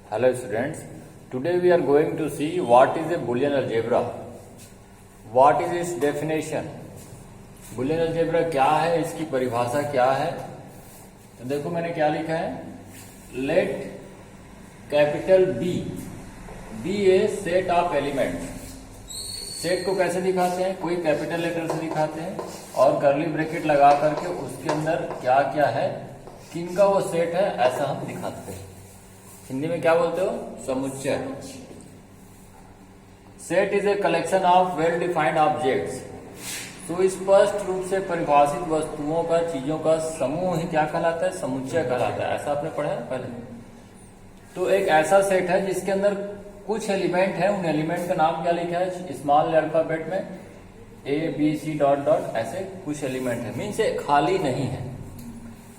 Hello students, today we are going to see what is a Boolean algebra. What is its definition? Boolean algebra क्या है, इसकी परिभाषा क्या है? तो देखो मैंने क्या लिखा है, let capital B be a set of elements. Set को कैसे दिखाते हैं, कोई कैपिटल लेटर से दिखाते हैं और कर्ली ब्रैकेट लगा करके उसके अंदर क्या क्या है, किनका वो सेट है, ऐसा हम दिखाते हैं. हिंदी में क्या बोलते हो, समुच्चय. Set is a collection of well defined objects. तो स्पष्ट रूप से परिभाषित वस्तुओं का, चीजों का समूह ही क्या कहलाता है, समुच्चय कहलाता है. ऐसा आपने पढ़ा है पहले. तो एक ऐसा सेट है जिसके अंदर कुछ एलिमेंट है, उन एलिमेंट का नाम क्या लिखा है स्मॉल अल्फाबेट में, A B C dot dot, ऐसे कुछ एलिमेंट है, मीन्स खाली नहीं है.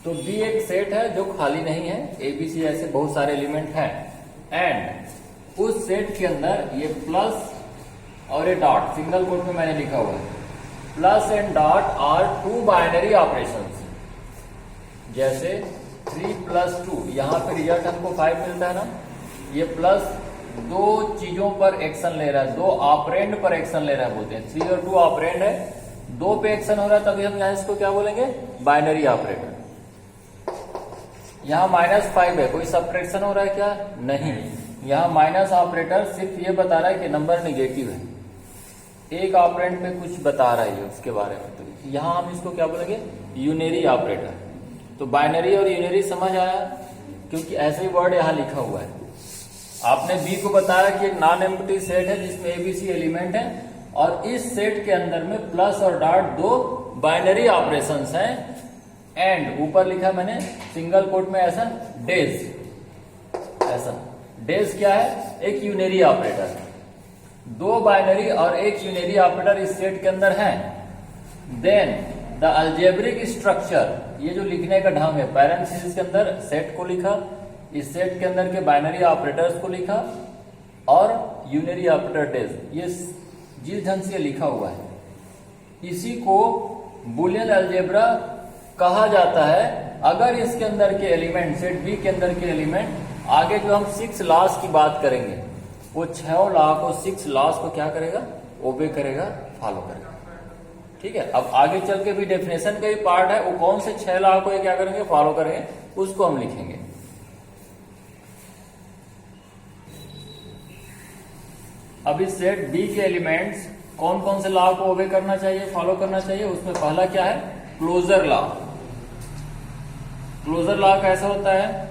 तो बी एक सेट है जो खाली नहीं है, ए बी सी ऐसे बहुत सारे एलिमेंट हैं. एंड उस सेट के अंदर ये प्लस और ये डॉट, सिंगल कोट में मैंने लिखा हुआ है, plus and dot are two binary operations. जैसे 3 + 2, यहाँ पे रिजल्ट हमको 5 मिलता है ना. ये प्लस दो चीजों पर एक्शन ले रहा है, दो ऑपरेंड पर एक्शन ले रहा है बोलते हैं. 3 और 2 ऑपरेंड है, दो पे एक्शन हो रहा है, तभी हम यहाँ इसको क्या बोलेंगे, बाइनरी ऑपरेटर. यहाँ -5 है, कोई सब्ट्रैक्शन हो रहा है क्या, नहीं. यहाँ माइनस ऑपरेटर सिर्फ ये बता रहा है कि नंबर निगेटिव है, एक ऑपरेंड पे कुछ बता रहा है उसके बारे में. तो यहाँ हम इसको क्या बोलेंगे, यूनरी ऑपरेटर. तो बाइनरी और यूनरी समझ आया, क्योंकि ऐसे ही वर्ड यहाँ लिखा हुआ है. आपने बी को बताया कि एक नॉन एम्प्टी सेट है जिसमें एबीसी एलिमेंट है, और इस सेट के अंदर में प्लस और डॉट दो बाइनरी ऑपरेशंस हैं. एंड ऊपर लिखा मैंने सिंगल कोट में ऐसा डेज, ऐसा डेज क्या है, एक यूनरी ऑपरेटर. दो बाइनरी और एक यूनरी ऑपरेटर इस सेट के अंदर हैं. देन द अलजेब्रिक स्ट्रक्चर, ये जो लिखने का ढंग है, पैरेंथेसिस के अंदर सेट को लिखा, इस सेट के अंदर के बाइनरी ऑपरेटर्स को लिखा, और यूनरी ऑपरेटर डेज, ये जिस ढंग से लिखा हुआ है इसी को बूलियन अलजेब्रा कहा जाता है. अगर इसके अंदर के एलिमेंट, सेट बी के अंदर के एलिमेंट, आगे जो हम 6 लॉस की बात करेंगे, वो 6 लॉ को, 6 लॉस को क्या करेगा, ओबे करेगा, फॉलो करेगा. ठीक है. अब आगे चल के भी डेफिनेशन का ही पार्ट है, वो कौन से 6 लॉ को ये क्या करेंगे, फॉलो करेंगे, उसको हम लिखेंगे. अब इस सेट बी के एलिमेंट्स कौन कौन से लॉ को ओबे करना चाहिए, फॉलो करना चाहिए. उसमें पहला क्या है, क्लोजर लॉ. क्लोजर लॉ कैसा होता है,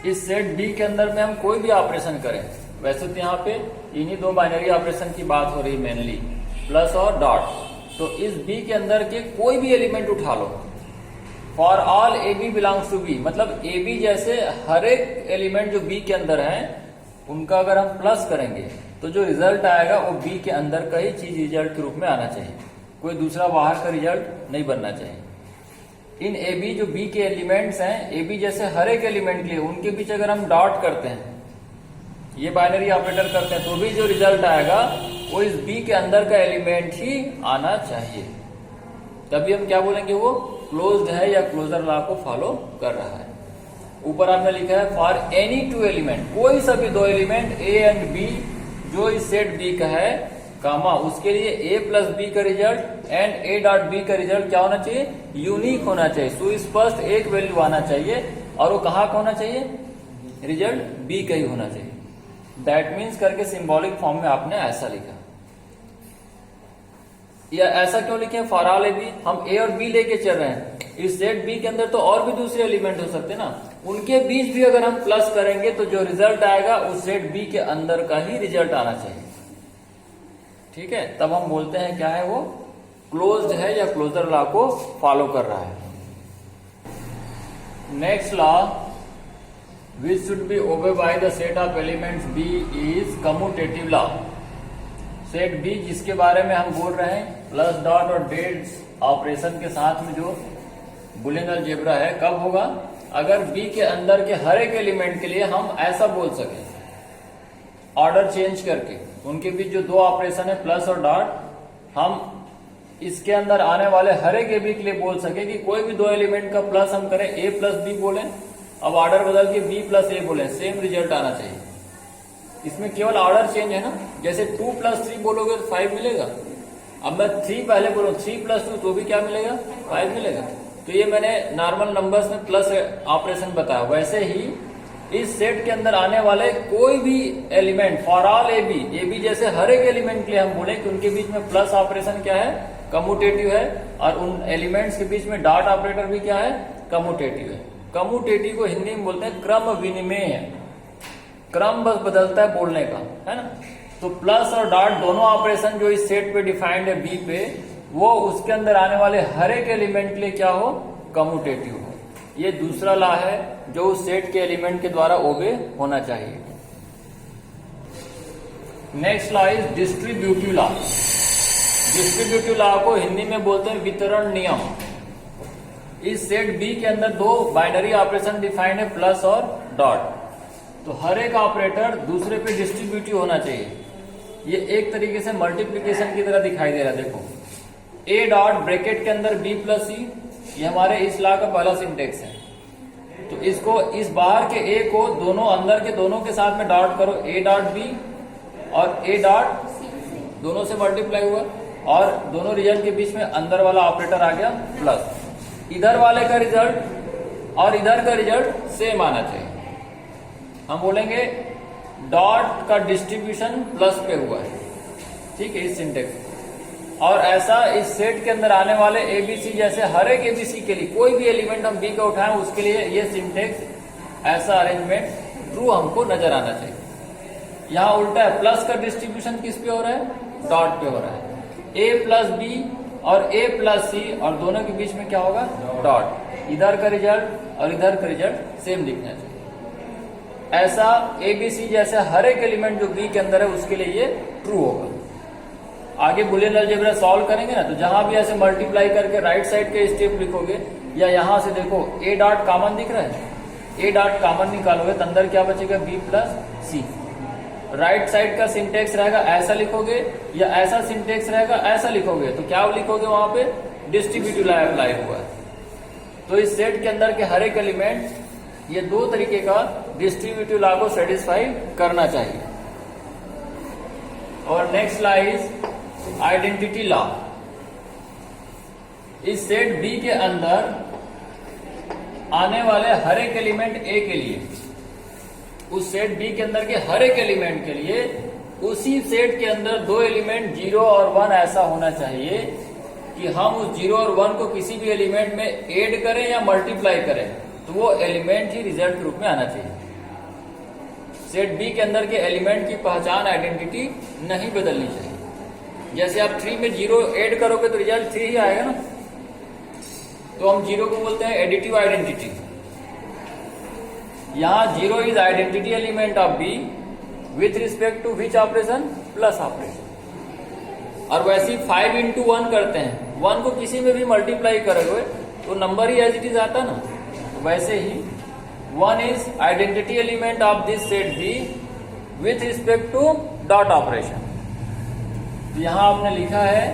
इस सेट बी के अंदर में हम कोई भी ऑपरेशन करें, वैसे तो यहाँ पे इन्हीं दो बाइनरी ऑपरेशन की बात हो रही है मेनली, प्लस और डॉट. तो इस बी के अंदर के कोई भी एलिमेंट उठा लो, for all A b belongs to B, मतलब ए बी जैसे हर एक एलिमेंट जो बी के अंदर है, उनका अगर हम प्लस करेंगे तो जो रिजल्ट आएगा वो बी के अंदर का ही चीज रिजल्ट के रूप में आना चाहिए, कोई दूसरा बाहर का रिजल्ट नहीं बनना चाहिए. इन ए बी जो बी के एलिमेंट्स हैं, ए बी जैसे हर एक एलिमेंट के लिए उनके बीच अगर हम डॉट करते हैं, ये बाइनरी ऑपरेटर करते हैं, तो भी जो रिजल्ट आएगा वो इस बी के अंदर का एलिमेंट ही आना चाहिए. तभी हम क्या बोलेंगे, वो क्लोज्ड है या क्लोजर लॉ को फॉलो कर रहा है. ऊपर आपने लिखा है फॉर एनी 2 एलिमेंट, कोई सा भी 2 एलिमेंट ए एंड बी जो इस सेट बी का है, कामा, उसके लिए ए प्लस बी का result and A dot B का रिजल्ट क्या होना चाहिए, यूनिक होना चाहिए, सुस्पष्ट एक वैल्यू आना चाहिए, और वो कहाँ का होना चाहिए, रिजल्ट बी का ही होना चाहिए. दैट मीन्स करके सिंबॉलिक फॉर्म में आपने ऐसा लिखा. या ऐसा क्यों लिखे, फॉर ऑल ए बी, हम ए और बी लेके चल रहे हैं, इस सेट बी के अंदर तो और भी दूसरे एलिमेंट हो सकते हैं ना, उनके बीच भी अगर हम प्लस करेंगे तो जो रिजल्ट आएगा उस सेट बी के अंदर का ही रिजल्ट आना चाहिए. ठीक है. तब हम बोलते हैं क्या है, वो क्लोज्ड है या क्लोजर लॉ को फॉलो कर रहा है. Next law which should be obey by the set of elements B is commutative law. Set B जिसके बारे में हम बोल रहे हैं, प्लस डॉट और डेज ऑपरेशन के साथ में जो बूलियन अलजेब्रा है, कब होगा, अगर बी के अंदर के हर एक एलिमेंट के लिए हम ऐसा बोल सके, ऑर्डर चेंज करके, उनके बीच जो दो ऑपरेशन है प्लस और डॉट, हम इसके अंदर आने वाले हर एक ए बी के लिए बोल सके कि कोई भी 2 एलिमेंट का प्लस हम करें, ए प्लस बी बोलें, अब ऑर्डर बदल के b प्लस ए बोले, सेम रिजल्ट आना चाहिए। इसमें केवल ऑर्डर चेंज है ना, जैसे 2 प्लस 3 बोलोगे तो 5 मिलेगा। अब मैं 3 पहले बोलूँ 3 प्लस 2 तो भी क्या मिलेगा, 5 मिलेगा। तो ये मैंने नॉर्मल नंबर्स में प्लस ऑपरेशन बताया। वैसे ही इस सेट के अंदर आने वाले कोई भी element for all A B जैसे हर एक एलिमेंट के लिए हम बोले कि उनके बीच में प्लस ऑपरेशन क्या है, कम्यूटेटिव है, और उन एलिमेंट्स के बीच में डॉट ऑपरेटर भी क्या है, कम्यूटेटिव है। कम्यूटेटिव को हिंदी में बोलते हैं क्रम विनिमय है, क्रम बस बदलता है बोलने का, है ना। तो प्लस और डॉट दोनों ऑपरेशन जो इस सेट पे डिफाइंड है बी पे, वो उसके अंदर आने वाले हर एक एलिमेंट के लिए क्या हो, कम्यूटेटिव हो। ये दूसरा लॉ है जो उस सेट के एलिमेंट के द्वारा ओबे होना चाहिए। Next law is distributive law. Distributive law को हिंदी में बोलते हैं वितरण नियम। इस सेट बी के अंदर दो बाइनरी ऑपरेशन डिफाइंड है, प्लस और डॉट। तो हर एक ऑपरेटर दूसरे पे डिस्ट्रीब्यूटिव होना चाहिए। ये एक तरीके से मल्टीप्लीकेशन की तरह दिखाई दे रहा है। देखो ए डॉट ब्रैकेट के अंदर बी प्लस सी, ये हमारे इस लॉ का पहला सिंटेक्स है। तो इसको इस बाहर के ए को दोनों अंदर के दोनों के साथ में डॉट करो, ए डॉट बी और ए डॉट दोनों से मल्टीप्लाई हुआ, और दोनों रिजल्ट के बीच में अंदर वाला ऑपरेटर आ गया प्लस। इधर वाले का रिजल्ट और इधर का रिजल्ट सेम आना चाहिए। हम बोलेंगे डॉट का डिस्ट्रीब्यूशन प्लस पे हुआ है, ठीक है, इस सिंटेक्स। और ऐसा इस सेट के अंदर आने वाले एबीसी जैसे हर एक एबीसी के लिए कोई भी एलिमेंट हम बी का उठाएं उसके लिए ये सिंटेक्स, ऐसा अरेंजमेंट ट्रू हमको नजर आना चाहिए। यहाँ उल्टा है, प्लस का डिस्ट्रीब्यूशन किस पे हो रहा है, डॉट पे हो रहा है। ए प्लस बी और ए प्लस सी, और दोनों के बीच में क्या होगा, डॉट। इधर का रिजल्ट और इधर का रिजल्ट सेम दिखना चाहिए। ऐसा एबीसी जैसे हर एक एलिमेंट जो बी के अंदर है उसके लिए ये ट्रू होगा। आगे बुलियन अलजेब्रा सॉल्व करेंगे ना, तो जहां भी ऐसे मल्टीप्लाई करके राइट साइड के स्टेप लिखोगे, या यहां से देखो ए डॉट कॉमन दिख रहा है, ए डॉट कॉमन निकालोगे तो अंदर क्या बचेगा, बी प्लस सी। राइट साइड का सिंटेक्स रहेगा ऐसा लिखोगे, या ऐसा सिंटेक्स रहेगा ऐसा लिखोगे, तो क्या लिखोगे वहां पे, डिस्ट्रीब्यूटिव लॉ अप्लाई हुआ है। तो इस सेट के अंदर के हर एक एलिमेंट ये दो तरीके का डिस्ट्रीब्यूटिव लॉ को सेटिस्फाई करना चाहिए। और next law is identity law. इस सेट बी के अंदर आने वाले हर एक एलिमेंट ए के लिए, उस सेट बी के अंदर के हर एक एलिमेंट के लिए उसी सेट के अंदर दो एलिमेंट 0 और 1 ऐसा होना चाहिए कि हम उस 0 और 1 को किसी भी एलिमेंट में ऐड करें या मल्टीप्लाई करें तो वो एलिमेंट ही रिजल्ट के रूप में आना चाहिए। सेट बी के अंदर के एलिमेंट की पहचान, आइडेंटिटी नहीं बदलनी चाहिए। जैसे आप 3 में 0 ऐड करोगे तो रिजल्ट 3 ही आएगा ना, तो हम 0 को बोलते हैं एडिटिव आइडेंटिटी। यहां 0 is identity element of B with respect to which operation, plus operation. और वैसे ही 5 into 1 करते हैं, 1 को किसी में भी मल्टीप्लाई करोगे तो नंबर ही एज इट इज आता ना। वैसे ही 1 is identity element of this set B with respect to dot operation. तो यहां आपने लिखा है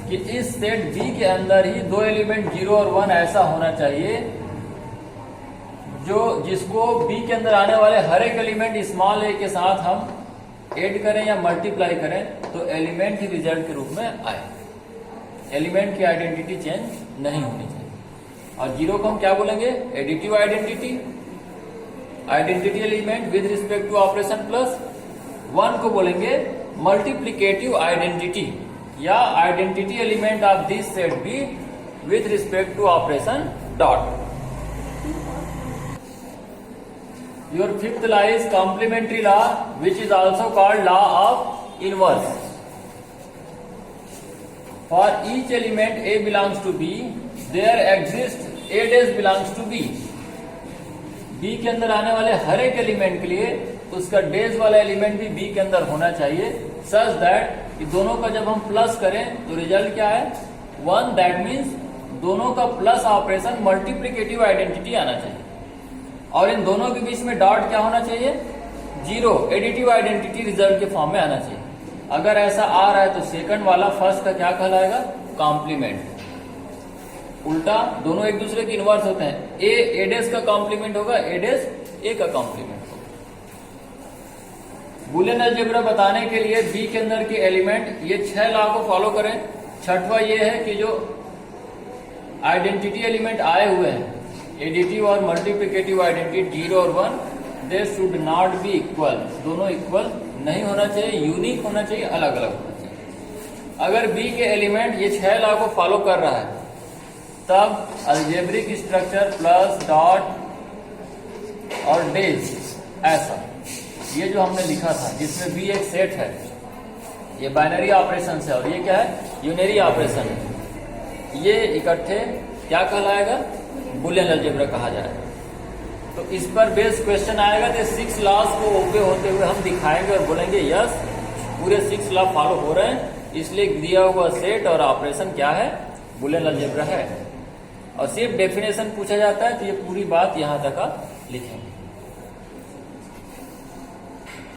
कि इस सेट बी के अंदर ही दो एलिमेंट 0 और 1 ऐसा होना चाहिए जो जिसको बी के अंदर आने वाले हर एक एलिमेंट स्मॉल ए के साथ हम ऐड करें या मल्टीप्लाई करें तो एलिमेंट ही रिजल्ट के रूप में आए। एलिमेंट की आइडेंटिटी चेंज नहीं होनी चाहिए। और 0 को हम क्या बोलेंगे, additive identity, identity element with respect to operation plus. 1 को बोलेंगे मल्टीप्लीकेटिव आइडेंटिटी या identity element of this set B with respect to operation dot. Your fifth law is complementary law, which is also called law of inverse. For each element A belongs to B, there exists A dash belongs to B. B के अंदर आने वाले हर एक element के लिए उसका days वाला element भी B के अंदर होना चाहिए, such that कि दोनों का जब हम प्लस करें तो रिजल्ट क्या है, 1। दैट मीन्स दोनों का प्लस ऑपरेशन मल्टीप्लीकेटिव आइडेंटिटी आना चाहिए। और इन दोनों के बीच में डॉट क्या होना चाहिए, 0, एडिटिव आइडेंटिटी रिजल्ट के फॉर्म में आना चाहिए। अगर ऐसा आ रहा है तो सेकंड वाला फर्स्ट का क्या कहलाएगा, कॉम्प्लीमेंट। उल्टा दोनों एक दूसरे के इनवर्स होते हैं। ए डैश का कॉम्प्लीमेंट होगा, ए डैश ए का कॉम्प्लीमेंट होगा। बूलियन अलजेब्रा बताने के लिए बी के अंदर के एलिमेंट ये 6 लॉ को फॉलो करें। छठवा ये है कि जो आइडेंटिटी एलिमेंट आए हुए हैं, एडिटिव और मल्टीप्लिकेटिव आइडेंटिटी 0 और 1, they should not be equal, दोनों इक्वल नहीं होना चाहिए, यूनिक होना चाहिए, अलग अलग होना चाहिए। अगर बी के एलिमेंट ये 6 लॉ को फॉलो कर रहा है तब अलजेब्रिक स्ट्रक्चर प्लस डॉट और डेज, ऐसा ये जो हमने लिखा था जिसमें बी एक सेट है, ये बाइनरी ऑपरेशन है और ये क्या है, यूनरी ऑपरेशन है, ये इकट्ठे क्या कहलाएगा, बूलियन अलजेब्रा कहा जाएगा। तो इस पर बेस्ड क्वेश्चन आएगा तो 6 लॉज को ओबे होते हुए हम दिखाएंगे और बोलेंगे यस पूरे 6 लॉ फॉलो हो रहे हैं, इसलिए दिया हुआ सेट और ऑपरेशन क्या है, बूलियन अलजेब्रा है। और सिर्फ डेफिनेशन पूछा जाता है तो ये पूरी बात यहां तक आप लिखेंगे।